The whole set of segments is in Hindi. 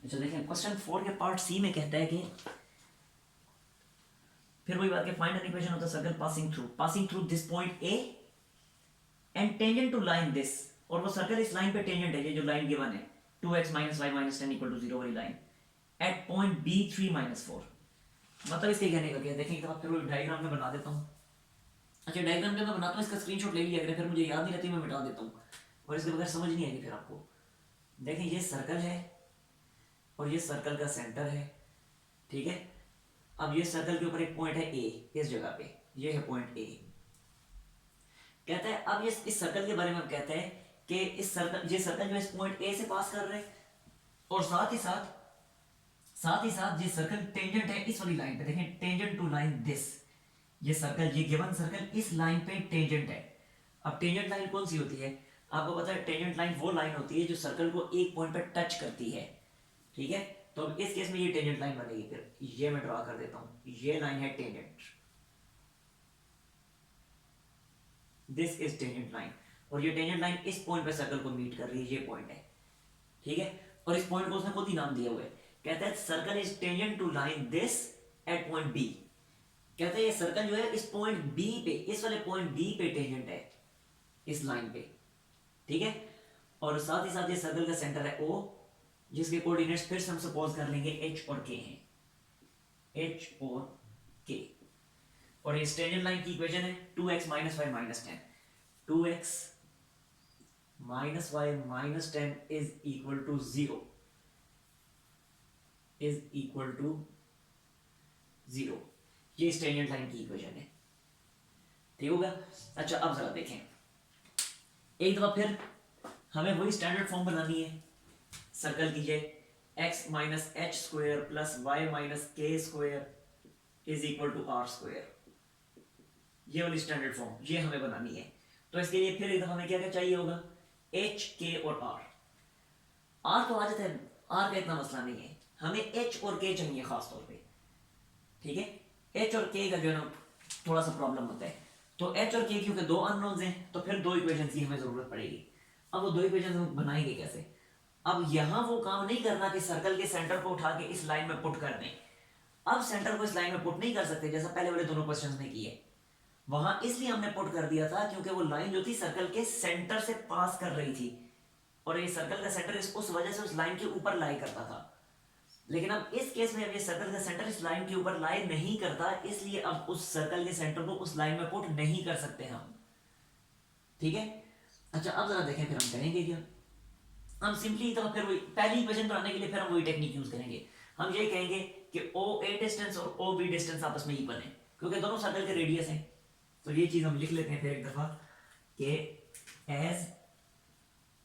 अच्छा देखें क्वेश्चन 4 के पार्ट सी में कहता है कि फिर वही बात है, find an equation of the circle passing through this point A and tangent to line this, और वो सर्कल इस लाइन पे टेंजेंट है, ये जो लाइन गिवन है 2x - y - 10 = 0 वाली लाइन एट पॉइंट बी 3 - 4। मतलब इसके कहने का क्या है, देखें तो फिर डायग्राम में बना देता हूँ। अच्छा डायग्राम जब मैं बनाता हूँ इसका स्क्रीनशॉट ले लिया, अगर फिर मुझे याद नहीं रहती मैं मिटा देता हूँ और इसके बगैर समझ नहीं आएगी फिर आपको। देखें ये सर्कल है और ये सर्कल का सेंटर है, ठीक है। अब ये सर्कल के ऊपर एक पॉइंट है ए, इस जगह पे ये है पॉइंट ए। कहता है अब ये इस सर्कल के बारे में कहते हैं कि इस सर्कल ये सर्कल जो इस पॉइंट ए से पास कर रहे हैं और साथ ही साथ ये सर्कल टेंजेंट है इस वाली लाइन पे। देखें टेंजेंट टू लाइन दिस, ये सर्कल ये गिवन सर्कल इस लाइन पे टेंजेंट है। अब टेंजेंट लाइन कौन सी होती है आपको पता है, टेंजेंट लाइन वो लाइन होती है जो सर्कल को एक पॉइंट पे टच करती है, ठीक है। तो अब इस केस में ये टेंजेंट लाइन बनेगी, फिर ये मैं ड्रॉ कर देता हूं, ये लाइन है tangent, this is tangent line, और ये टेंजेंट लाइन इस पॉइंट पे सर्कल को मीट कर रही है, ये पॉइंट है, ठीक है। और इस पॉइंट को उसने खुद ही नाम दिया हुआ है, कहता है circle is tangent to line this at point B. कहता है ये सर्कल जो है इस पॉइंट बी पे, इस वाले पॉइंट बी पे टेंजेंट है इस लाइन पे, ठीक है। और साथ ही साथ ये सर्कल का सेंटर है ओ, जिसके कोऑर्डिनेट्स फिर से हम सपोज कर लेंगे एच और के हैं, एच और के। और इस टेंजेंट लाइन की इक्वेशन है 2x - y - 10, 2x - y - 10 is equal to 0, is equal to 0। ये इस टेंजेंट लाइन की इक्वेशन है, ठीक होगा। अच्छा अब जरा देखें एक दफा फिर हमें वही स्टैंडर्ड फॉर्म बनानी है सर्कल की, x - h² plus y - k² is equal to r², ये वाली स्टैंडर्ड फॉर्म ये हमें बनानी है। तो इसके लिए फिर एक दफा हमें क्या क्या चाहिए होगा, h, k और r तो आ जाता है, r का इतना मसला नहीं है, हमें h और k चाहिए खास तौर पे, ठीक है। h और k का जो है ना थोड़ा सा प्रॉब्लम होता है, तो h और k क्योंकि दो अननोन्स हैं तो फिर दो इक्वेशंस की हमें जरूरत पड़ेगी। अब वो दो इक्वेशंस हम बनाएंगे कैसे, अब यहां वो काम नहीं करना कि सर्कल के सेंटर को उठा के इस लाइन में पुट कर दें। अब सेंटर को इस लाइन में पुट नहीं कर सकते जैसा पहले वाले दोनों क्वेश्चंस में किए, वहां इसलिए हमने पुट कर दिया था क्योंकि वो लाइन जो थी सर्कल के सेंटर से पास कर रही थी और ये सर्कल का सेंटर उस वजह से उस लाइन के ऊपर लाई करता था। लेकिन अब इस केस में अब ये सर्कल का सेंटर इस लाइन के ऊपर लाई नहीं करता, इसलिए अब उस सर्कल के सेंटर को उस लाइन में पुट नहीं कर सकते हम, ठीक है। अच्छा अब जरा देखें फिर हम करेंगे क्या, हम सिंपली तो फिर वही पहली इक्वेशन बनाने के लिए फिर हम वही टेक्निक यूज करेंगे। हम ये कहेंगे कि ओ ए डिस्टेंस और ओ बी डिस्टेंस आपस में इक्वल है क्योंकि दोनों सर्कल के रेडियस हैं। तो ये चीज हम लिख लेते हैं फिर एक दफा कि as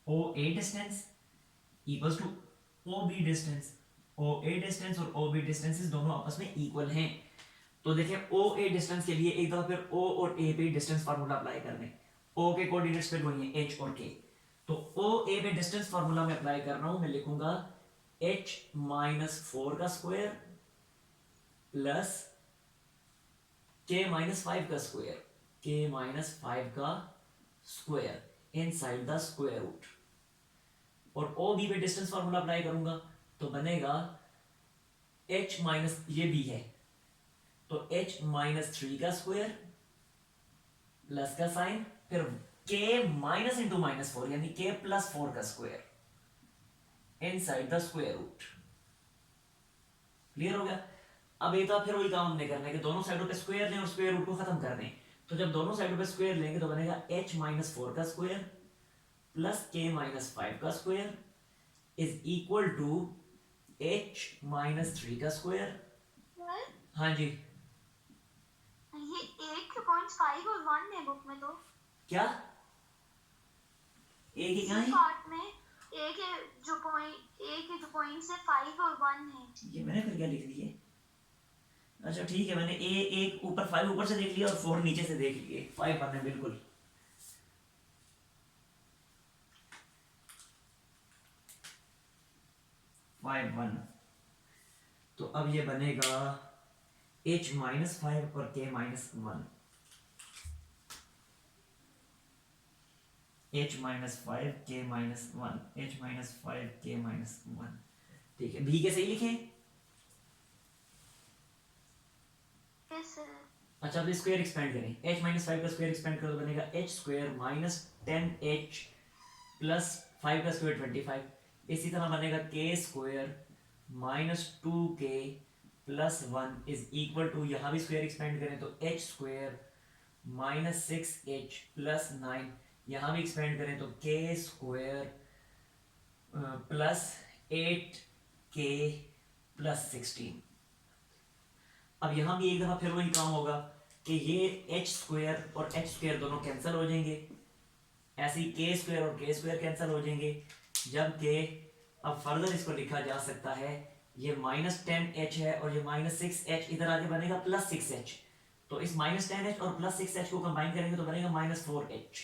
O A distance equals to O B distance, O A distance और ओ बी डिस्टेंसेस दोनों आपस में इक्वल हैं। तो देखिए ओ ए डिस्टेंस के लिए एक दफा फिर ओ और ए पे डिस्टेंस फार्मूला अप्लाई कर दें, ओ के कोऑर्डिनेट्स फिर वही है एच और के। तो ओ ए पे डिस्टेंस फार्मूला में अप्लाई कर रहा हूं, मैं लिखूंगा h - 4 का स्क्वायर प्लस k - 5 का स्क्वायर, k - 5 का square inside the square root. और ओ बी पे डिस्टेंस फार्मूला अप्लाई करूंगा तो बनेगा h माइनस, ये b है तो h - 3 का स्क्वायर प्लस का साइन फिर k माइनस इंटू -4 यानी k + 4 का square inside the square root. Clear हो गया। अब एक तो फिर वही काम हमने करना है कि दोनों साइडों पे स्क्वायर लें और स्क्वायर रूट को खत्म कर दें। तो जब दोनों साइडों पे स्क्वायर लेंगे तो बनेगा h - 4 का स्क्वायर प्लस k - 5 का square is equal to h - 3 का स्क्वायर। हाँ जी ये 8.5 और 1 है बुक में, तो क्या एक ही कहाँ है, पार्ट में एक है जो पॉइंट से 5 और 1 है। ये मैंने फिर क्या लिख दिए। अच्छा ठीक है, मैंने ए एक ऊपर 5 ऊपर से देख लिया और 4 नीचे से देख लिए, 5 1 है बिल्कुल। फाइव वन, तो अब ये बनेगा h - 5 और k - 1, h - 5 k - 1, h - 5 k - 1। ठीक है, भी के सही लिखे? Yes sir. अच्छा, अब स्क्वायर एक्सपेंड करें, h माइनस फाइव का स्क्वायर एक्सपेंड करो तो बनेगा H square minus 10h plus 5 का स्क्वायर 25। इसी तरह बनेगा K square minus 2k plus 1 is equal to, यहाँ भी स्क्वायर एक्सपेंड करें तो H square minus 6h plus 9, यहाँ भी एक्सपेंड करें तो के स्क्वायर प्लस 8k प्लस 16। अब यहां भी एक दफा फिर वही काम होगा कि ये एच स्क्वायर और एच स्क्वायर दोनों कैंसिल हो जाएंगे, ऐसे ही के स्क्वायर और के स्क्वायर कैंसिल हो जाएंगे, जबकि अब फर्दर इसको लिखा जा सकता है, ये माइनस 10h है और ये माइनस 6h, इधर आगे बनेगा प्लस 6h, तो इस माइनस 10h और प्लस 6h को कंबाइन करेंगे तो बनेगा माइनस 4h।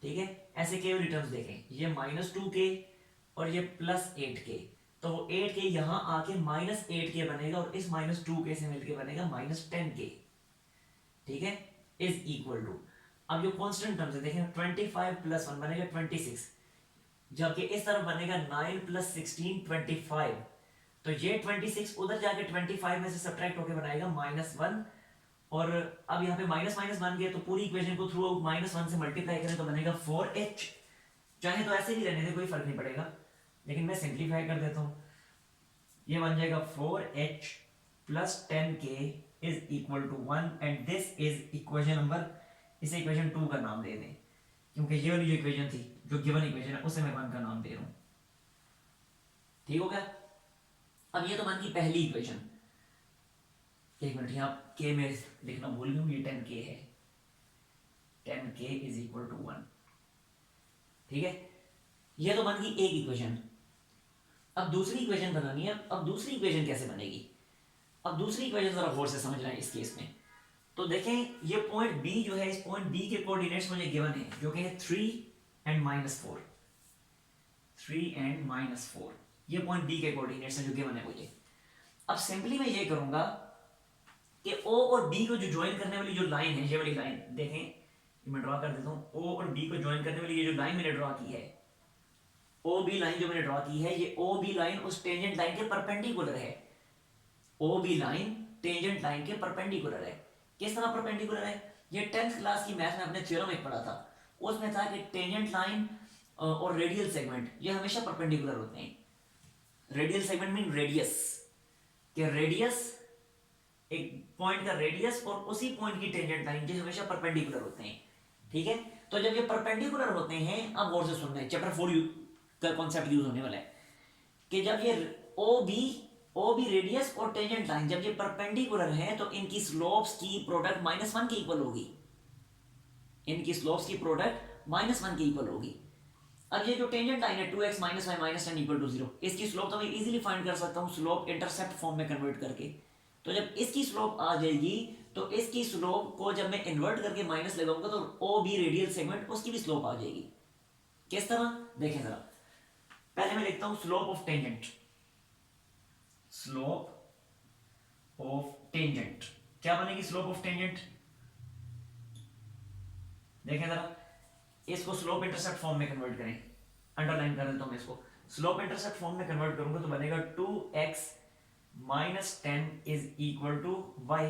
ठीक है, ऐसे के वाली टर्म्स देखें, ये माइनस 2k और ये प्लस 8k, तो वो 8k यहां आके माइनस 8k बनेगा और इस माइनस 2k से मिलके बनेगा माइनस 10k। ठीक है, इज इक्वल टू, अब जो कांस्टेंट टर्म्स है देखें, 25 प्लस 1 बनेगा 26, जबकि इस तरफ बनेगा 9 प्लस 16 25, तो ये 26 उधर जाके 25 में से सब्ट्रैक्ट होकर बनाएगा माइनस 1, और अब यहाँ पे माइनस माइनस बन गया तो पूरी इक्वेशन को थ्रू आउट माइनस 1 से मल्टीप्लाई करें तो बनेगा 4h। चाहे तो ऐसे भी रहने दे, कोई फर्क नहीं पड़ेगा, लेकिन मैं सिंप्लीफाई कर देता हूं, ये बन जाएगा 4h plus 10k is equal to 1 and this is equation number, इसे इक्वेशन 2 का नाम दे दें, क्योंकि ये वाली जो इक्वेशन थी, जो गिवन इक्वेशन है, उसे मैं 1 का नाम दे रहा हूं। ठीक हो गया? अब ये तो मान की पहली इक्वेशन, एक मिनट यहाँ k में लिखना भूल गया, ये 10k है, 10k इज इक्वल टू 1। ठीक है, ये तो बन गई एक इक्वेशन। अब दूसरी इक्वेशन बनानी है, अब दूसरी इक्वेशन कैसे बनेगी? अब दूसरी इक्वेशन जरा गौर से समझ रहे हैं इस केस में, तो देखें ये पॉइंट B जो है, इस पॉइंट B के कोऑर्डिनेट्स मुझे गिवन है, जो कि है 3 एंड -4, 3 एंड -4, ये पॉइंट B के कोऑर्डिनेट्स हैं जो गिवन है मुझे। अब सिंपली मैं ये करूंगा कि O और B को जो ज्वाइन करने वाली जो लाइन है, ये वाली लाइन देखें, मैं ड्रॉ कर देता हूं, O और B को ज्वाइन करने वाली ये जो लाइन मैंने ड्रॉ की है, OB लाइन जो मैंने ड्रॉ की है, ये OB लाइन उस टेंजेंट लाइन के परपेंडिकुलर है। OB लाइन टेंजेंट लाइन के परपेंडिकुलर है। किस तरह परपेंडिकुलर है? ये 10th क्लास की मैथ में अपने थ्योरम एक पढ़ा था, उसमें था कि टेंजेंट लाइन और रेडियल सेगमेंट ये हमेशा परपेंडिकुलर होते हैं। रेडियल सेगमेंट मीन रेडियस, कि रेडियस एक पॉइंट का रेडियस और उसी पॉइंट की टेंजेंट लाइन ये हमेशा परपेंडिकुलर होते हैं। ठीक है, तो जब ये परपेंडिकुलर होते हैं, अब गौर से सुनना है, चैप्टर 4 का कॉन्सेप्ट यूज होने वाला है कि जब ये OB रेडियस और टेंजेंट लाइन जब ये परपेंडिकुलर है तो इनकी स्लोप्स की प्रोडक्ट -1 के इक्वल होगी, इनकी स्लोप्स की प्रोडक्ट -1 के इक्वल होगी। अब ये जो टेंजेंट लाइन है 2x - y - 10 = 0, इसकी स्लोप तो मैं इजीली फाइंड कर सकता हूं स्लोप इंटरसेप्ट फॉर्म में कन्वर्ट करके। तो जब इसकी स्लोप आ जाएगी तो इसकी स्लोप को जब मैं इन्वर्ट करके माइनस लगाऊंगा तो OB रेडियल सेगमेंट उसकी भी स्लोप आ जाएगी। किस तरह देखें जरा, पहले मैं लिखता हूं slope of tangent, slope of tangent क्या बनेगी? स्लोप ऑफ टेंजेंट देखें जरा, इसको स्लोप इंटरसेप्ट फॉर्म में कन्वर्ट करें, अंडरलाइन कर देता हूं मैं इसको, स्लोप इंटरसेप्ट फॉर्म में कन्वर्ट करूंगा तो बनेगा 2x - 10 is equal to y,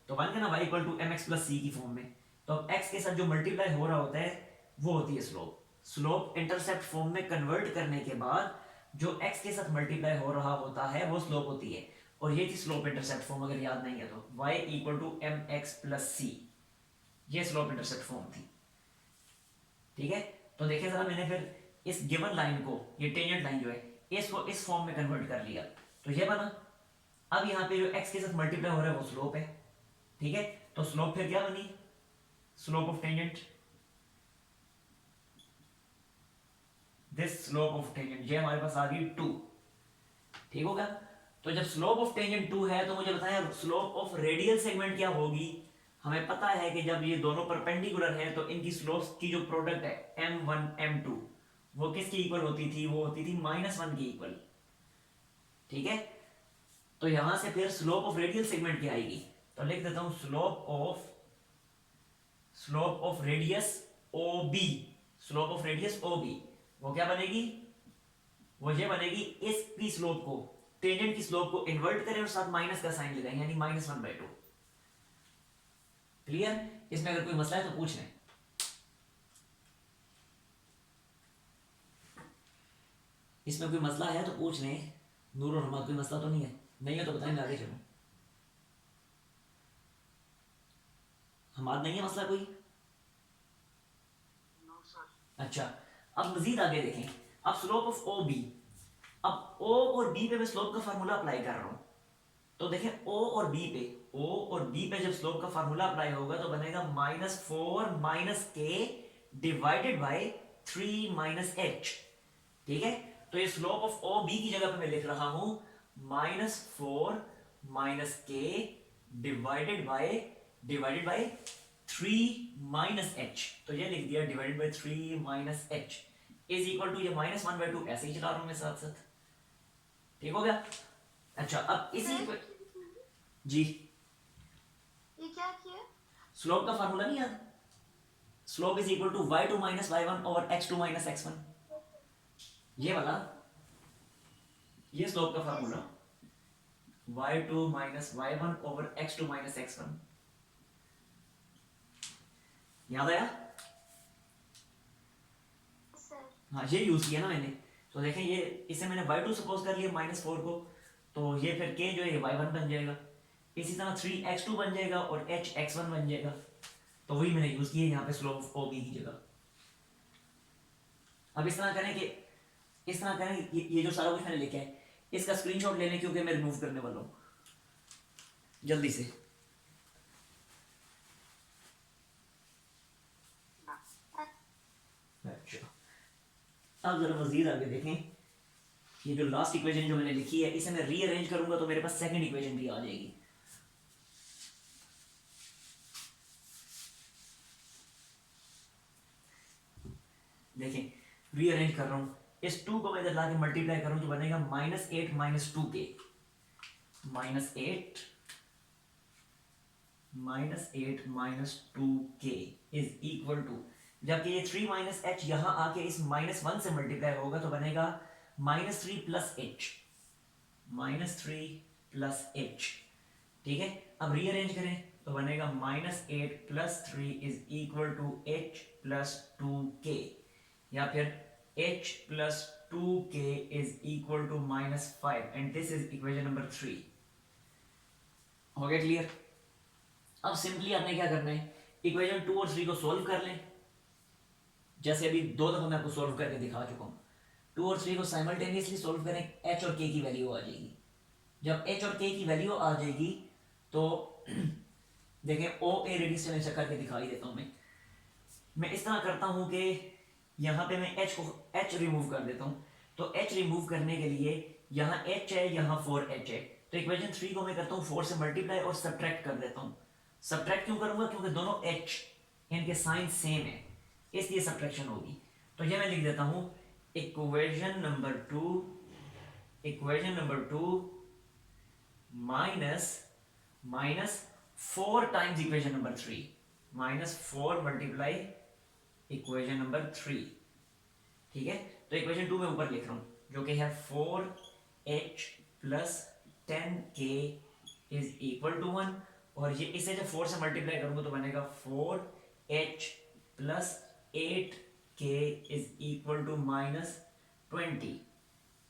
तो बन गया ना y equal to mx plus c की फॉर्म में। तो अब x के साथ जो मल्टीप्लाई हो रहा होता है वो होती है स्लोप। स्लोप इंटरसेप्ट फॉर्म में कन्वर्ट करने के बाद जो x के साथ मल्टीप्लाई हो रहा होता है वो स्लोप होती है, और ये थी स्लोप इंटरसेप्ट फॉर्म, अगर याद नहीं है तो y equal to mx plus c, ये स्लोप इंटरसेप्ट फॉर्म थी। ठीक है, तो देखिए जरा, मैंने फिर इस गिवन लाइन को, ये टेंजेंट लाइन जो है, इसको इस फॉर्म में कन्वर्ट कर लिया, तो ये बना। अब यहाँ पे जो x के साथ मल्टीप्लाई हो रहा है वो स्लोप है। ठीक है, तो स्लोप फिर क्या बनी? Slope of tangent, this slope of tangent, ये हमारे पास आ गई 2। ठीक होगा, तो जब स्लोप ऑफ टेंजेंट 2 है तो मुझे बताया स्लोप ऑफ रेडियल सेगमेंट क्या होगी। हमें पता है कि जब ये दोनों परपेंडिकुलर हैं तो इनकी स्लोप्स की जो प्रोडक्ट है m1 m2 वो किसकी इक्वल होती थी? वो होती थी -1 की इक्वल। ठीक है, तो यहां से फिर स्लोप ऑफ रेडियल सेगमेंट क्या आएगी? तो लिख देता हूं slope of radius OB, slope of radius OB वो क्या बनेगी? वो ये बनेगी इसकी स्लोप को, टेंजेंट की स्लोप को इन्वर्ट करें और साथ माइनस का साइन लगाएं, यानी -1/2। क्लियर? इसमें अगर कोई मसला है तो पूछ लें। इसमें कोई मसला है तो पूछ लें। नूर और हमाद, कोई मसला तो नहीं है? नहीं है तो बताएं, मैं आगे चलूं। हमाद नहीं है मसला कोई? अच्छा, अब मजीद आगे देखें। अब स्लोप ऑफ ओ बी, अब ओ और बी पे मैं स्लोप का फार्मूला अप्लाई कर रहा हूं। तो देखें ओ और बी पे जब स्लोप का फार्मूला अप्लाई होगा तो बनेगा -4 - k डिवाइडेड बाय 3 - h। ठीक है, तो ये स्लोप ऑफ ओ बी की जगह पे मैं लिख रहा हूं -4 - k डिवाइडेड बाय 3 - h। तो ये लिख दिया divided by 3 - h is equal to ये -1/2 ऐसे ही चला रहा हूं मैं साथ साथ। ठीक हो गया? अच्छा, अब इसी पे जी, ये क्या किया? स्लोप का फार्मूला नहीं याद? Slope is equal to y2 - y1 over x2 - x1। ये वाला, ये स्लोप का formula y2 - y1 over x2 - x1। याद आया? सर हाँ, ये यूज किया ना मैंने। तो देखें, ये इसे मैंने y2 सपोज कर लिया -4 को, तो ये फिर k जो है y1 बन जाएगा। इसी तरह 3x2 बन जाएगा और h x1 बन जाएगा। तो वही मैंने यूज किया यहाँ पे स्लोप ओ बी की जगह। अब इस तरह करें कि ये जो सारा कुछ मैंने लिखा है इसका स्क्रीनशॉट ले लें, क्योंकि मैं रिमूव करने वाला हूँ जल्दी से। अच्छा, अब जरा मजीद आगे देखें। ये जो लास्ट इक्वेशन जो मैंने लिखी है इसे मैं रीअरेंज करूंगा तो मेरे पास सेकंड इक्वेशन भी आ जाएगी। देखें, रीअरेंज कर रहा हूं। इस 2 को मैं इधर लाके मल्टीप्लाई करूं तो बनेगा -8 - 2k -8 - 2k is equal to, जबकि ये 3 - h यहां आके इस -1 से मल्टीप्लाई होगा तो बनेगा -3 + h। ठीक है, अब रीअरेंज करें तो बनेगा -8 + 3 is equal to h + 2k, या फिर h + 2k is equal to -5 and this is equation number 3। हो गया क्लियर? अब सिंपली आपने क्या करना है, इक्वेशन 2 और 3 को सोल्व कर लें, जैसे अभी 2 दफा मैं आपको सोल्व करके दिखा चुका हूं। 2 और 3 को साइमल्टेनियसली सोल्व करें, h और k की वैल्यू आ जाएगी। जब h और k की वैल्यू आ जाएगी तो देखें, ओ ए रेडियस से मैं करके दिखाई देता हूं। मैं इस तरह करता हूं कि यहां पे मैं h रिमूव कर देता हूं। तो h रिमूव करने के लिए यहां h है, यहां 4h है, तो इक्वेशन 3 को मैं करता हूं 4 से मल्टीप्लाई और सब्ट्रैक्ट कर देता हूं। सब्ट्रैक्ट क्यों करूंगा? क्योंकि दोनों h इनके साइन सेम है, इसलिए सब्ट्रैक्शन होगी। तो ये मैं लिख देता हूं equation number 2 minus 4 times equation number 3, -4 multiply equation number 3। ठीक है, तो इक्वेशन 2 में ऊपर लिख रहा हूं जो कि है 4h + 10k is equal to 1, और ये इसे जब 4 से मल्टीप्लाई करूंगा तो बनेगा 4h + 8k is equal to -20।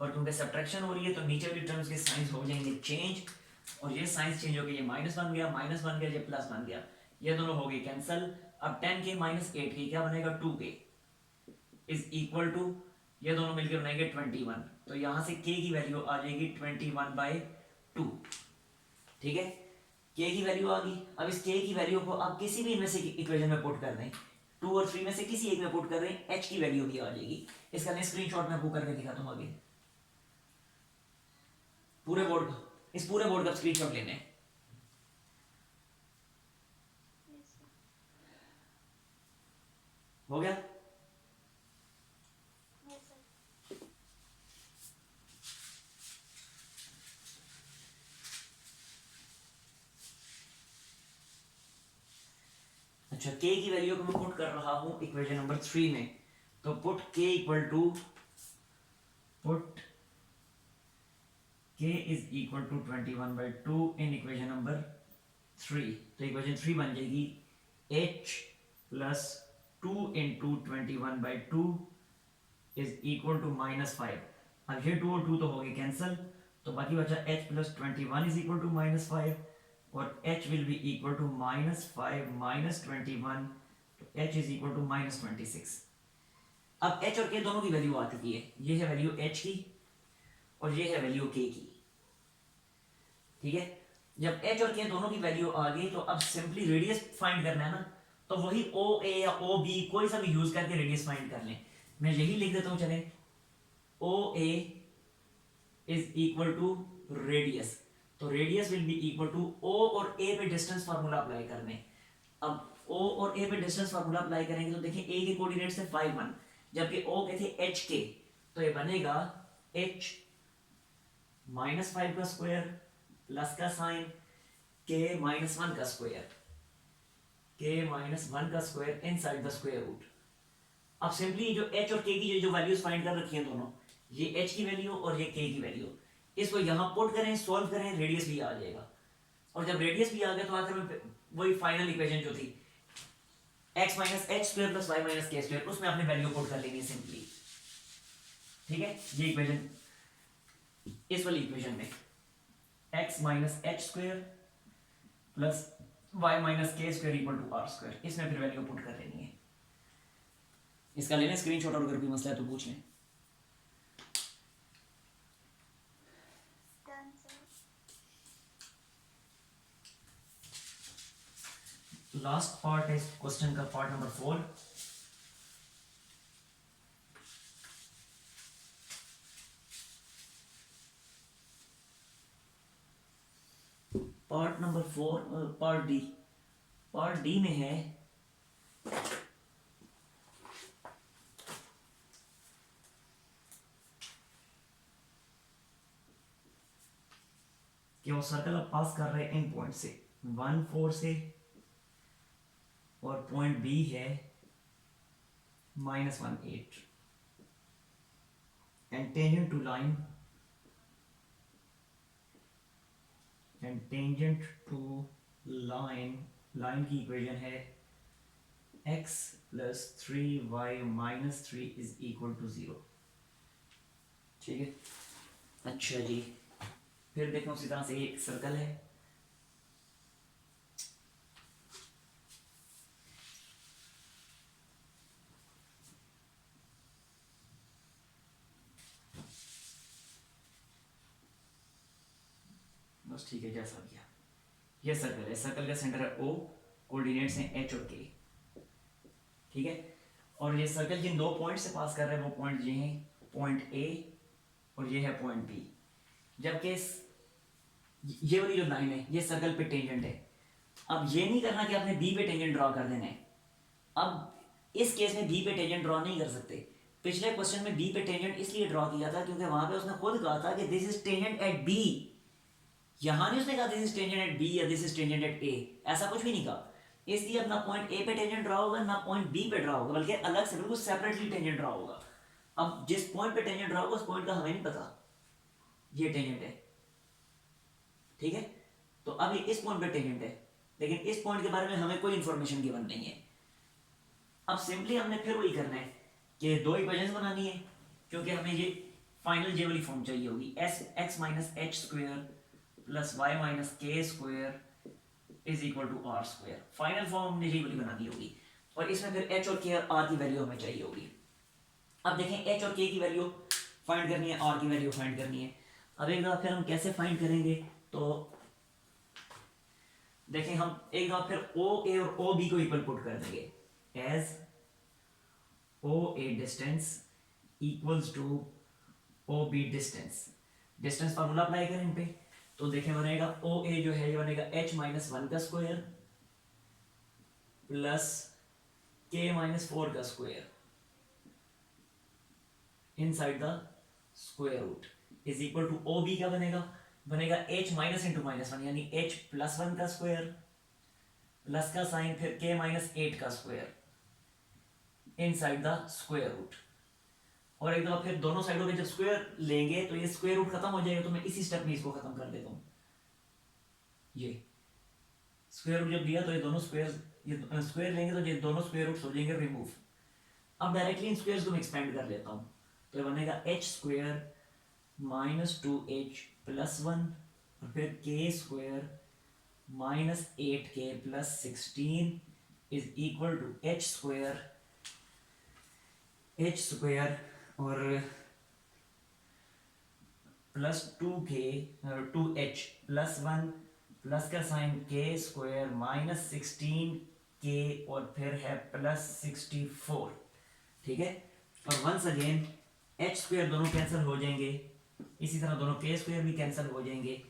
और क्योंकि सब्ट्रैक्शन हो रही है तो नीचे वाली टर्म्स के साइंस हो जाएंगे चेंज, और ये साइंस चेंज हो गया, ये माइनस बन गया, ये प्लस बन गया, ये दोनों हो गए कैंसिल। अब 10k - 8k क्या बनेगा? 2k इज इक्वल टू, ये दोनों मिलकर बनाएंगे 21। तो यहां से k की वैल्यू आ जाएगी 21/2। ठीक है, k की वैल्यू आ गई। अब इस k की वैल्यू को आप किसी भी इनमें से इक्वेशन में पुट कर दें, 2 और 3 में से किसी एक में पुट कर दें, h की वैल्यू भी आ जाएगी। इसका मैं स्क्रीनशॉट में आपको करके दिखाता हूं आगे। पूरे बोर्ड का, इस पूरे बोर्ड का स्क्रीनशॉट लेने हैं। हो गया? अच्छा, k की वैल्यू को मैं पुट कर रहा हूं इक्वेशन नंबर 3 में, तो put k equal to put k is equal to 21/2 in equation number 3, तो इक्वेशन 3 बन जाएगी h plus 2 into 21/2 is equal to -5। अब ये 2 और 2 तो हो गए कैंसिल, तो बाकी बचा h plus 21 is equal to -5 और h will be equal to -5 minus 21, तो h इज इक्वल टू -26। अब h और k दोनों की वैल्यू आ चुकी है, ये है वैल्यू h की और ये है वैल्यू k की, ठीक है। जब h और k दोनों की वैल्यू आ गई तो अब सिंपली रेडियस फाइंड करना है ना, तो वही OA या OB कोई सा भी यूज करके रेडियस फाइंड कर लें। मैं यही लिख देता हूं, चले OA is equal to radius, तो radius will be equal to O और A पे डिस्टेंस फार्मूला अप्लाई करने। अब O और A पे डिस्टेंस फार्मूला अप्लाई करेंगे तो देखिए A के कोऑर्डिनेट्स थे 5 1, जबकि O के थे HK, तो ये बनेगा H -5 का स्क्वायर प्लस का साइन K -1 का स्क्वायर, K -1 का square inside the square root. अब सिंपली जो h और k की जो वैल्यूज फाइंड कर रखी हैं दोनों, ये h की वैल्यू और ये k की वैल्यू, इसको यहां पुट करें, सॉल्व करें, रेडियस भी आ जाएगा। और जब रेडियस भी आ गया तो आखिर में वही फाइनल इक्वेशन जो थी x minus H square plus Y minus K square, उसमें आपने वैल्यू पुट कर लेनी है सिंपली, ठीक है। ये इक्वेशन, इस वाली इक्वेशन में x minus H square plus Y minus K square equal to R square, इसमें फिर वैल्यू पुट कर लेनी है। इसका लेना स्क्रीनशॉट और अगर कोई मसला है तो पूछ लें। Done, sir. लास्ट पार्ट है क्वेश्चन का, part number 4। Part number 4 part D में है कि वो सर्कल अब पास कर रहे हैं इन पॉइंट से 1 4 से, और पॉइंट बी है -1 8, and tangent to line line की इक्वेशन है x plus 3y minus 3 is equal to 0, ठीक है। अच्छा जी, फिर देखो उसी तरह से एक सर्कल है, बस ठीक है, जैसा भी है ये सर्कल है, सर्कल का सेंटर है O, कोऑर्डिनेट्स हैं h और k, ठीक है। और ये सर्कल जिन दो पॉइंट से पास कर रहे हैं वो पॉइंट ये हैं, पॉइंट A और ये है पॉइंट B, जबकि ये वाली जो लाइन है ये सर्कल पे टेंजेंट है। अब ये नहीं करना कि आपने B पे टेंजेंट ड्रॉ कर देना है, अब इस केस में B पे टेंजेंट ड्रॉ नहीं कर सकते। पिछले क्वेश्चन में B पे टेंजेंट इसलिए ड्रॉ किया था क्योंकि वहां पे उसने खुद कहा था कि this is tangent at B, यहां नहीं उसने कहा this is tangent at B या this is tangent at A, ऐसा कुछ भी नहीं कहा। इसलिए अपना पॉइंट A पे टेंजेंट ड्रॉ होगा ना पॉइंट B पे ड्रॉ होगा, बल्कि अलग से बिल्कुल सेपरेटली टेंजेंट ड्रॉ होगा। अब जिस पॉइंट पे टेंजेंट ड्रॉ होगा उस पॉइंट का हमें नहीं पता, ये टेंजेंट है, ठीक है। तो अब ये इस पॉइंट पे टेंजेंट है, लेकिन इस पॉइंट के बारे में हमें कोई इंफॉर्मेशन गिवन नहीं है। अब सिंपली हमने फिर वही करना है कि दो इक्वेशंस बनानी है, क्योंकि हमें ये फाइनल जे वाली फॉर्म चाहिए होगी, x minus H square plus Y minus K square is equal to R square. Final form हमने ये वाली बनानी होगी, और इसमें फिर h और k और r की वैल्यू हमें चाहिए होगी। अब देखें h और k की वैल्यू फाइंड करनी है, r की वैल्यू फाइंड करनी है। अब एक बार फिर हम कैसे फाइंड करेंगे, तो देखें हम एक बार फिर OA और OB को इक्वल पुट कर देंगे, as OA distance equals to OB distance, distance formula apply करें इन पे, तो देखें बनेगा OA जो है ये बनेगा h माइनस 1 का स्क्वायर प्लस k माइनस 4 का square inside the square root is equal to OB का बनेगा h माइनस इंटू माइनस 1 यानी h प्लस 1 का स्क्वायर प्लस का साइन फिर k माइनस 8 का square inside the square root, और एक दफा फिर दोनों साइडों में जब स्क्वायर लेंगे तो ये स्क्वायर रूट खत्म हो जाएगा, तो मैं इसी स्टेप में इसको खत्म कर देता हूँ। ये स्क्वायर रूट जब दिया तो ये दोनों स्क्वायर, ये स्क्वायर लेंगे तो ये दोनों स्क्वायर रूट्स हो जाएंगे रिमूव। अब डायरेक्टली इन स्क्वायर्स को मैं एक्सपेंड कर लेता हूँ, तो ये बनेगा H square minus 2h plus 1 और फिर K square minus 8k plus 16 is equal to H square और प्लस 2h प्लस 1 प्लस का sign K square minus 16k और फिर है प्लस 64। ठीक है, और वंस अगेन एच स्क्वायर दोनों कैंसिल हो जाएंगे, इसी तरह दोनों के स्क्वायर भी कैंसिल हो जाएंगे।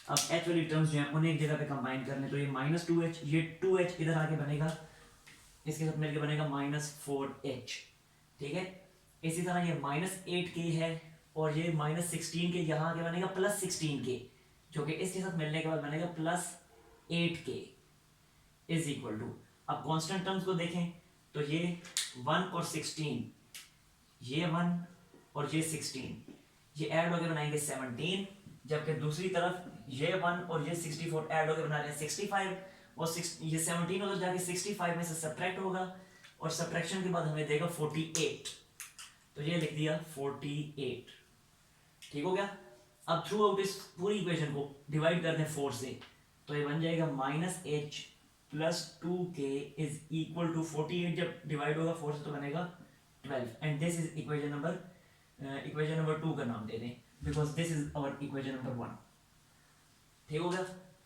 अब एच वाली टर्म्स जो है उन्हें एक जगह पे कंबाइन कर लें, तो ये माइनस 2h, ये 2h इधर आके बनेगा, इसके साथ मिलकर बनेगा माइनस 4h। ठीक है, इसी तरह ये माइनस 8k है और ये माइनस 16k यहाँ आके बनेगा प्लस 16k, जो कि इसके साथ मिलने के बाद बनेगा plus 8k is equal to, अब कांस्टेंट टर्म्स को देखें तो ये 1 और 16, ये 1 और ये 16, ये ऐड होकर बनाएंगे 17, जबकि दूसरी तरफ ये 1 और ये 64 ऐड होकर बना रहे हैं 65, और ये 17 उधर जाके 65 में से सब्ट्रैक्ट होगा और सब्ट्रैक्शन के बाद हमें देगा 48, तो ये लिख दिया 48। ठीक हो गया। अब थ्रू आउट इस पूरी इक्वेशन को डिवाइड कर दें 4 से, तो ये बन जाएगा minus H plus 2k is equal to 48, जब डिवाइड होगा 4 से तो बनेगा 12, and this is equation number 2 का नाम दे दें, because this is our equation number 1। ठीक हो गया।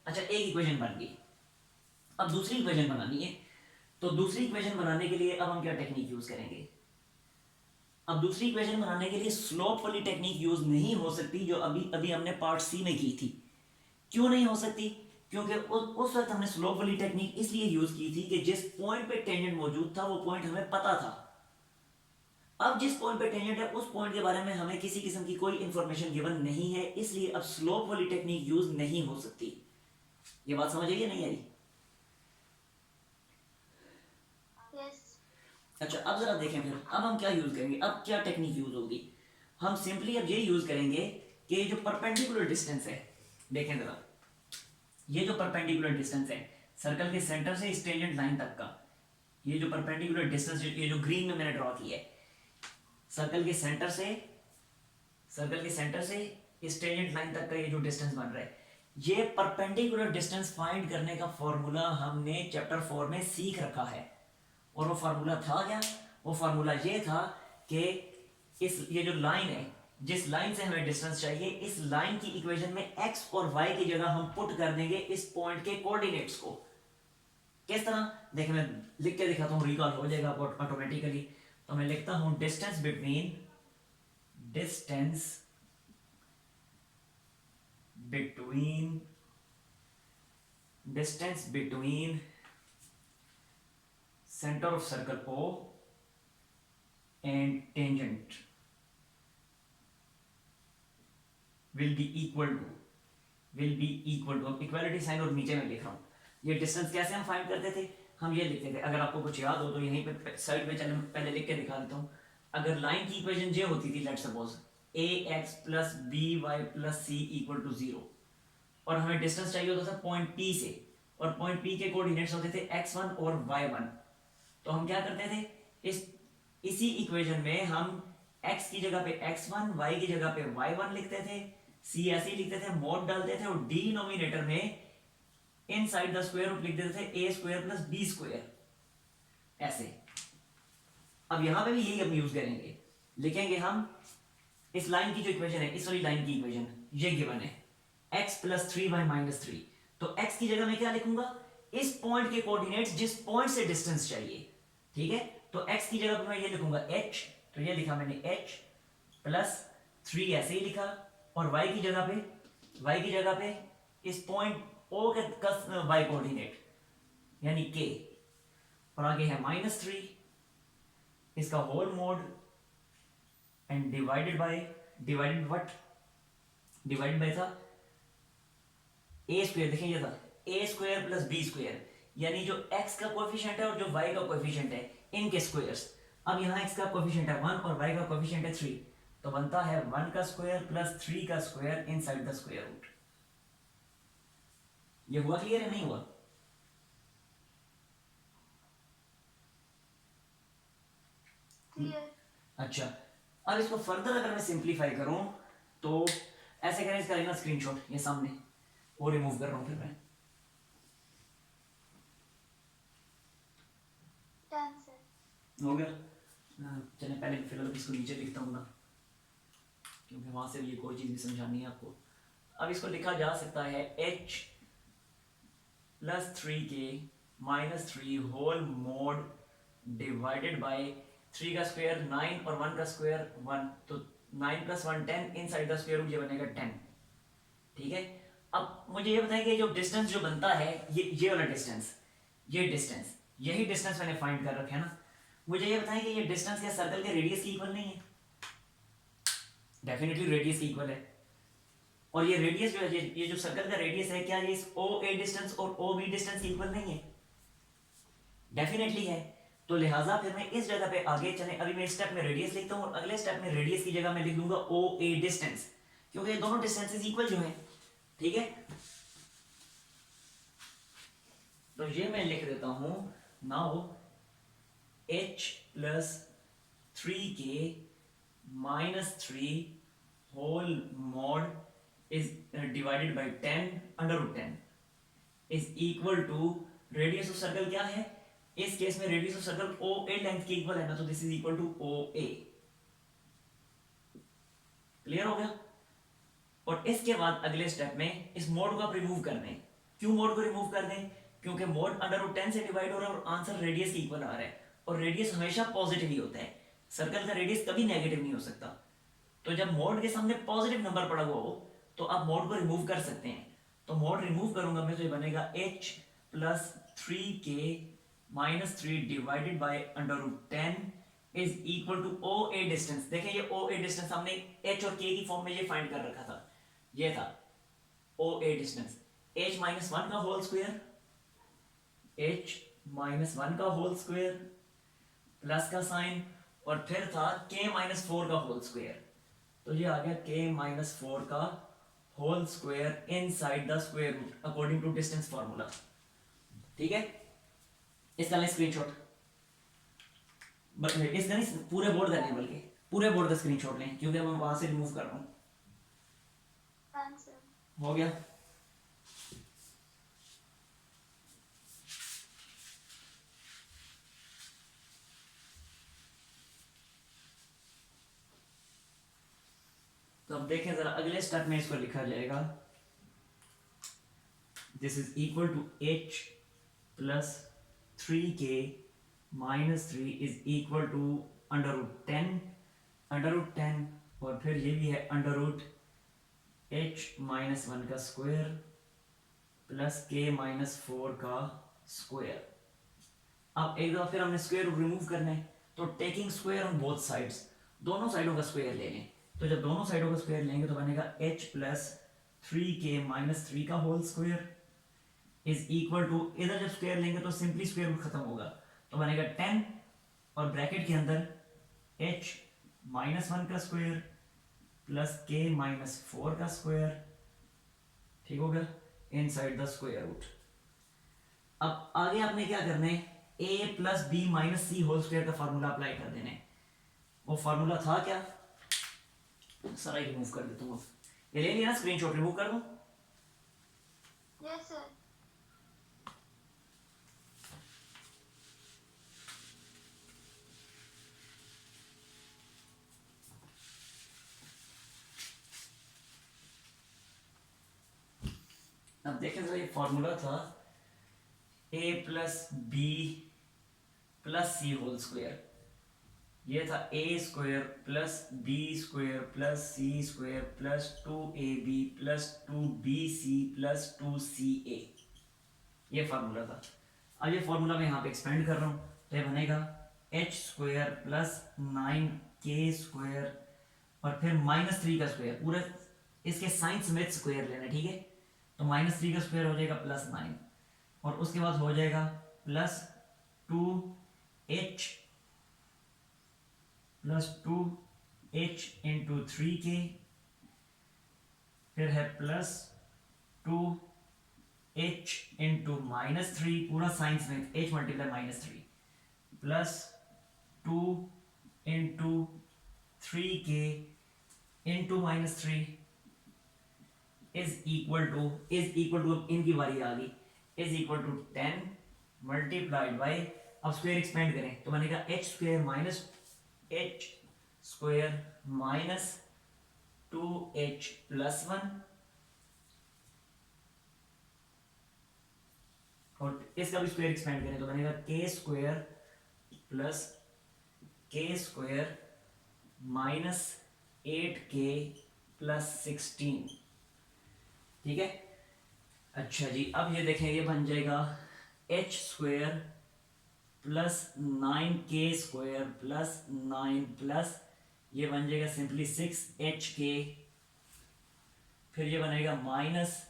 अच्छा, एक इक्वेशन बन गई, अब दूसरी इक्वेशन बनानी है, तो दूसरी इक्वेशन बनाने के लिए अब हम क्या टेक्निक यूज करेंगे। अब दूसरी इक्वेशन बनाने के लिए स्लोप वाली टेक्निक यूज नहीं हो सकती जो अभी अभी हमने पार्ट सी में की थी। क्यों नहीं हो सकती? क्योंकि उस वक्त हमने स्लोप वाली टेक्निक इसलिए यूज की थी कि जिस पॉइंट पे टेंजेंट मौजूद था वो पॉइंट हमें पता था। अब जिस पॉइंट पे टेंजेंट है उस पॉइंट के बारे में हमें किसी किस्म की कोई इंफॉर्मेशन गिवन नहीं है, इसलिए अब स्लोप वाली टेक्निक यूज नहीं हो सकती। ये बात समझ आई या नहीं आई? अच्छा, अब जरा देखें फिर अब हम क्या यूज करेंगे, अब क्या टेक्निक यूज होगी। हम सिंपली अब ये यूज करेंगे कि जो परपेंडिकुलर डिस्टेंस है, देखें जरा, ये जो परपेंडिकुलर डिस्टेंस है सर्कल के सेंटर से इस टेंजेंट लाइन तक का, ये जो परपेंडिकुलर डिस्टेंस, ये जो ग्रीन में मैंने ड्रॉ किया है, सर्कल के सेंटर से इस टेंजेंट लाइन तक का ये जो डिस्टेंस बन रहा है, ये परपेंडिकुलर डिस्टेंस फाइंड करने का फॉर्मूला हमने चैप्टर 4 में सीख रखा है। और वो फार्मूला था क्या? वो फार्मूला ये था कि ये जो लाइन है, जिस लाइन से हमें डिस्टेंस चाहिए, इस लाइन की इक्वेशन में x और y की जगह हम पुट कर देंगे इस पॉइंट के कोऑर्डिनेट्स को। किस तरह? देखिए मैं लिख के दिखाता हूँ, रिकॉल हो जाएगा ऑटोमेटिकली। तो मैं लिखता हूँ distance between center of circle O and tangent will be equal to, equality sign और नीचे में लिख रहा हूँ। ये डिस्टेंस कैसे हम फाइंड करते थे? हम ये लिखते थे, अगर आपको कुछ याद हो तो यहीं पे साइड पे चले, पहले लिख के दिखा देता हूँ। अगर लाइन की इक्वेशन ये होती थी, let suppose ax plus by plus c equal to 0, और हमें डिस्टेंस चाहिए होता था पॉइंट P से, और पॉइंट P के कोऑर्डिनेट्स होते थे x1 और y1। तो हम क्या करते थे, इसी इक्वेशन में हम x की जगह पे x1, y की जगह पे y1 लिखते थे, c ऐसे ही लिखते थे, मॉड डालते थे, और डिनोमिनेटर में इनसाइड द स्क्वायर रूट लिख देते थे a square plus b square, ऐसे। अब यहां पे भी यही हम यूज करेंगे, लिखेंगे हम इस लाइन की जो इक्वेशन है, इस वाली लाइन की इक्वेशन ये गिवन है x प्लस 3y माइनस 3, तो x की जगह मैं क्या लिखूंगा, इस पॉइंट के कोऑर्डिनेट्स जिस पॉइंट से डिस्टेंस चाहिए। ठीक है, तो x की जगह पर मैं ये लिखूंगा h, तो ये लिखा मैंने h प्लस 3 ऐसे ही लिखा, और y की जगह पे इस पॉइंट O के y कोऑर्डिनेट यानी k, और आगे है माइनस 3, इसका whole mod and divided by था a स्क्वायर। देखिए ये था a square plus b square, यानी जो x का कोएफिशिएंट है और जो y का कोएफिशिएंट है, इनके स्क्वायर्स। अब यहाँ x का कोफिशिएंट है 1 और y का कोफिशिएंट है 3, तो बनता है 1 का स्क्वायर प्लस 3 का square inside the square root. ये हुआ क्लियर है नहीं हुआ? क्लियर। अच्छा, अब इसको फर्दर अगर मैं सिंप्लीफाई करूं तो ऐसे करें, इसका लेना स्क्रीनशॉट ये सामने, वो रिमूव कर रहा हूं फिर मैं। Done sir. हो गया? चलिए पहले फिलहाल इसको नीचे लिखता हूँ ना, क्योंकि वहां से भी एक और चीज भी समझानी है आपको। अब इसको लिखा जा सकता है h plus 3k minus 3 whole mod divided by 3 का स्क्वायर 9 और 1 का स्क्वायर 1, तो 9 प्लस 1 10 इनसाइड द स्क्वायर रूट, ये बनेगा 10। ठीक है, अब मुझे ये बताएं कि जो डिस्टेंस जो बनता है ये वाला डिस्टेंस, ये डिस्टेंस, यही डिस्टेंस मैंने फाइंड कर रखा है ना। मुझे ये बताएं कि ये डिस्टेंस क्या सर्कल के रेडियस के इक्वल नहीं है? डेफिनेटली रेडियस के इक्वल है। और ये रेडियस जो है, ये जो सर्कल का रेडियस है, क्या ये इस ओ ए डिस्टेंस और ओ बी डिस्टेंस के इक्वल नहीं है? डेफिनेटली है। तो लिहाजा फिर मैं इस जगह पे आगे चले, अभी मैं इस स्टेप में रेडियस लिखता हूँ और अगले स्टेप में रेडियस की जगह मैं लिख दूंगा ओ ए डिस्टेंस, क्योंकि ये दोनों डिस्टेंसेस इक्वल जो हैं। ठीक है, तो ये मैं लिख देता हूं now h plus 3k minus 3 whole mod is divided by 10 under root 10 is equal to radius of circle क्या है? इस केस में radius of circle O A length के इक्वल है ना, तो this is equal to O A. Clear हो गया? और इसके बाद अगले स्टेप में इस मोड को आप रिमूव कर दें। क्यों मोड को रिमूव कर दें? क्योंकि मोड अंडर रूट 10 से डिवाइड हो रहा है और आंसर रेडियस के इक्वल आ रहा है, और रेडियस हमेशा पॉजिटिव ही होता है, सर्कल का रेडियस कभी नेगेटिव नहीं हो सकता। तो जब मोड के सामने पॉजिटिव नंबर पड़ा हुआ हो तो आप मोड को रिमूव कर सकते हैं। तो मोड रिमूव करूंगा मैं, तो ये बनेगा h plus 3k minus 3 divided by under root 10 is equal to O A distance. देखिए ये ओ ए डिस्टेंस हमने h और k की फॉर्म में ये फाइंड कर रखा था, ये था O A distance, h minus 1 का होल स्क्वायर, h माइनस 1 का होल स्क्वायर प्लस का साइन, और फिर था k माइनस 4 का होल स्क्वायर, तो ये आ गया k माइनस 4 का whole square inside the square root according to distance formula. ठीक है, इसका लें स्क्रीनशॉट, इसका नहीं पूरे बोर्ड का नहीं, बल्कि पूरे बोर्ड का स्क्रीनशॉट लें, क्योंकि अब मैं वहां से रिमूव कर रहा हूं। हो गया? तो अब देखें जरा अगले स्टेप में इसको लिखा जाएगा, this is equal to h plus 3k minus 3 is equal to under root 10 और फिर ये भी है अंडर रूट h माइनस 1 का स्क्वायर प्लस k माइनस 4 का स्क्वायर। अब एक दफा फिर हमने स्क्वायर रूट रिमूव करना है, तो taking square on both sides, दोनों साइडों का स्क्वायर ले लें। तो जब दोनों साइडों का स्क्वायर लेंगे तो बनेगा h प्लस 3k माइनस 3 का whole square is equal to, इधर जब स्क्वायर लेंगे तो सिंपली स्क्वायर रूट खत्म होगा, तो बनेगा 10 और ब्रैकेट के अंदर h माइनस 1 का स्क्वायर प्लस k माइनस 4 का स्क्वायर। ठीक हो गया? Inside the square root. अब आगे आपने क्या करना है, a plus B minus C whole square का फार्मूला अप्लाई कर देना है। वो फार्मूला था क्या? सारा रिमूव कर देता हूँ, ये ले लिया ना स्क्रीनशॉट, रिमूव कर दूं? Yes sir. अब देखें जरा, ये फॉर्मूला था a plus B plus C whole square, ये था a square plus B square plus C square plus 2ab plus 2bc plus 2ca, ये फार्मूला था। अब ये फार्मूला मैं यहाँ पे एक्सपेंड कर रहा हूँ, तो ये बनेगा h square plus 9k square और फिर माइनस 3 का स्क्वायर, पूरा इसके साइन समेत स्क्वायर लेना, ठीक है? तो माइनस 3 का स्क्वायर हो जाएगा प्लस 9 और उसके बाद हो जाएगा plus 2h plus 2h into 3k, फिर है प्लस 2h इंटू -3, पूरा साइंस में h multiply -3, plus 2 into 3k into -3 is equal to इनकी बारी आ गई, is equal to 10 multiplied by, अब स्क्वायर एक्सपेंड करें तो बनेगा h square minus 2h plus 1, और इसका भी स्क्वायर एक्सपेंड करें तो बनेगा k square plus k square minus 8k plus 16। ठीक है, अच्छा जी, अब ये देखें, ये बन जाएगा h square plus 9k square plus 9 plus ये बन जाएगा सिंपली 6hk, फिर ये बनेगा माइनस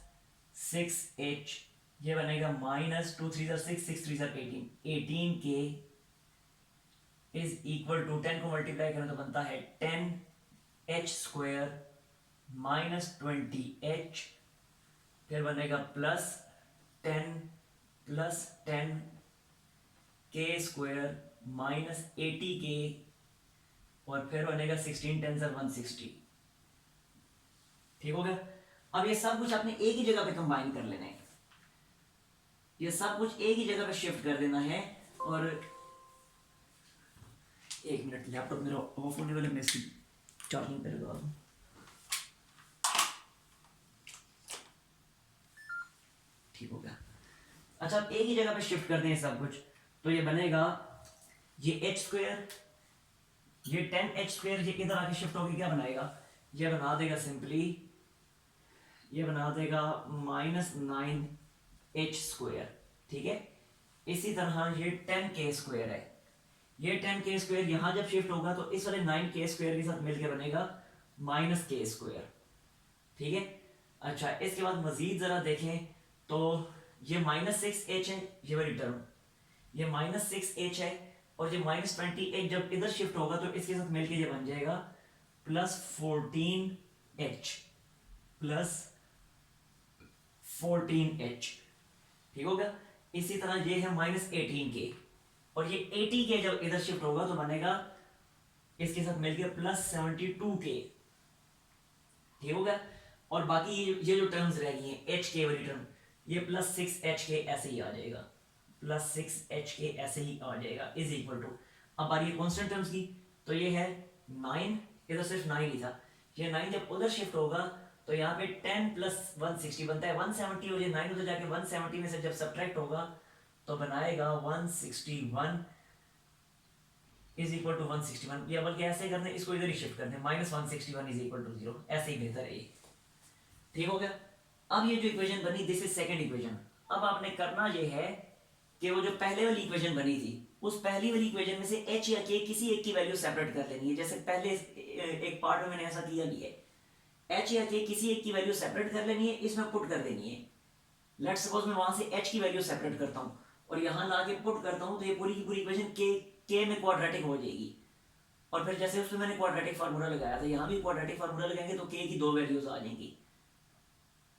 6h, ये बनेगा minus 2 3 6 6 3 18k is equal to 10 को मल्टीप्लाई करें तो बनता है 10h स्क्वायर माइनस 20h, फिर बनेगा plus 10 k square minus 80k, और फिर बनेगा 16 10 160। ठीक हो गया। अब ये सब कुछ आपने एक ही जगह पे कंबाइन कर लेना है, ये सब कुछ एक ही जगह पे शिफ्ट कर देना है। और एक मिनट, लैपटॉप मेरा ऑफ होने वाला, मैं इसकी चार्जिंग पे लगा दूं। ठीक हो गया। अच्छा, अब एक ही जगह पे शिफ्ट कर दें सब कुछ, तो ये बनेगा ये h स्क्वायर, ये 10h स्क्वायर, ये इधर आके शिफ्ट होके क्या बनाएगा, ये बना देगा सिंपली, ये बना देगा -9h स्क्वायर। ठीक है, इसी तरह ये 10k स्क्वायर है, ये 10k स्क्वायर यहाँ जब शिफ्ट होगा तो इस वाले 9k स्क्वायर के साथ मिलकर बनेगा -k स्क्वायर। ठीक है, अच्छा, इसके बाद मजीद जरा देखें तो ये -6h है, ये वाली टर्म, ये -6h है, और ये -28 जब इधर शिफ्ट होगा तो इसके साथ मिलके ये बन जाएगा +14h। ठीक हो गया। इसी तरह ये है -18k, और ये 80k जब इधर शिफ्ट होगा तो बनेगा इसके साथ मिलके +72k। ठीक हो गया। और बाकी ये जो टर्म्स रह गई हैं h k वाली टर्म, ये +6hk ऐसे ही आ जाएगा, +6hk ऐसे ही आ जाएगा, इज इक्वल टू, अब बारी है कांस्टेंट टर्म्स की, तो ये है 9, इधर सिर्फ 9 ही था, ये 9 जब उधर शिफ्ट होगा तो यहाँ पे 10 + 160 बनता है 170, और ये 9 उधर जाके 170 में से जब सब्ट्रैक्ट होगा तो बनाएगा 161 इज इक्वल टू 161। ये बल्कि ऐसे करने, इसको इधर ही शिफ्ट करने, -161 इज इक्वल टू 0, ऐसे ही बेहतर है ये। ठीक हो गया। अब ये जो इक्वेशन बनी, दिस इज सेकंड इक्वेशन। अब आपने करना ये है कि वो जो पहले वाली इक्वेशन बनी थी, उस पहली वाली इक्वेशन में से h या k किसी एक की वैल्यू सेपरेट कर लेनी है, जैसे पहले एक पार्ट में मैंने ऐसा किया भी है, h या k किसी एक की वैल्यू सेपरेट कर लेनी है, इसमें पुट कर देनी है। लेट्स सपोज मैं वहां से h की वैल्यू सेपरेट करता हूँ और यहाँ ला के पुट करता हूँ, तो ये पूरी की पूरी इक्वेशन k में क्वाड्रेटिक हो जाएगी। और फिर जैसे उसमें मैंने क्वाड्रेटिक फार्मूला लगाया था, यहाँ भी क्वाड्रेटिक फार्मूला लगाएंगे तो k की दो वैल्यूज आ जाएंगी,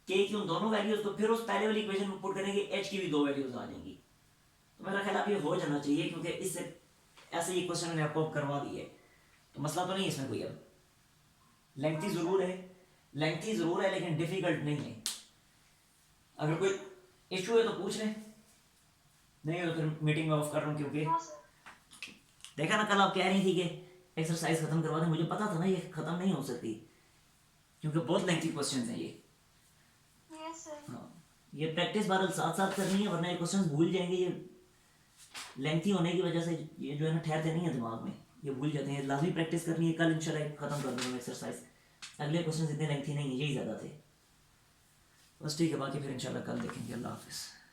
k की उन दोनों वैल्यूज, तो फिर उस पहले वाली इक्वेशन में पुट करेंगे, h की भी दो वैल्यूज आ जाएंगी। तो मेरा ख्याल आप ये हो जाना चाहिए, क्योंकि इससे ऐसे ही क्वेश्चन मैंने आपको करवा दी है, तो मसला तो नहीं इसमें कोई। अब लेंथी जरूर है लेकिन डिफिकल्ट नहीं है। अगर कोई इशू है तो पूछ लें, नहीं हो तो फिर मीटिंग में ऑफ कर रहा हूँ, क्योंकि देखा ना कल आप कह रही थी कि एक्सरसाइज खत्म करवा दें, मुझे पता था ना ये खत्म नहीं हो सकती, क्योंकि बहुत लेंथी क्वेश्चंस हैं ये। हाँ, ये प्रैक्टिस बार साथ साथ करनी है, वरना ये क्वेश्चंस भूल जाएंगे। ये लेंथी होने की वजह से ये जो है ना ठहरते नहीं है दिमाग में, ये भूल जाते हैं। लाजमी प्रैक्टिस करनी है। कल इंशाल्लाह खत्म कर दूंगा एक्सरसाइज, अगले क्वेश्चन इतने लेंथी नहीं है, यही ज़्यादा थे बस। ठीक है, बाकी फिर इंशाल्लाह कल देखेंगे। अल्लाह हाफिज़।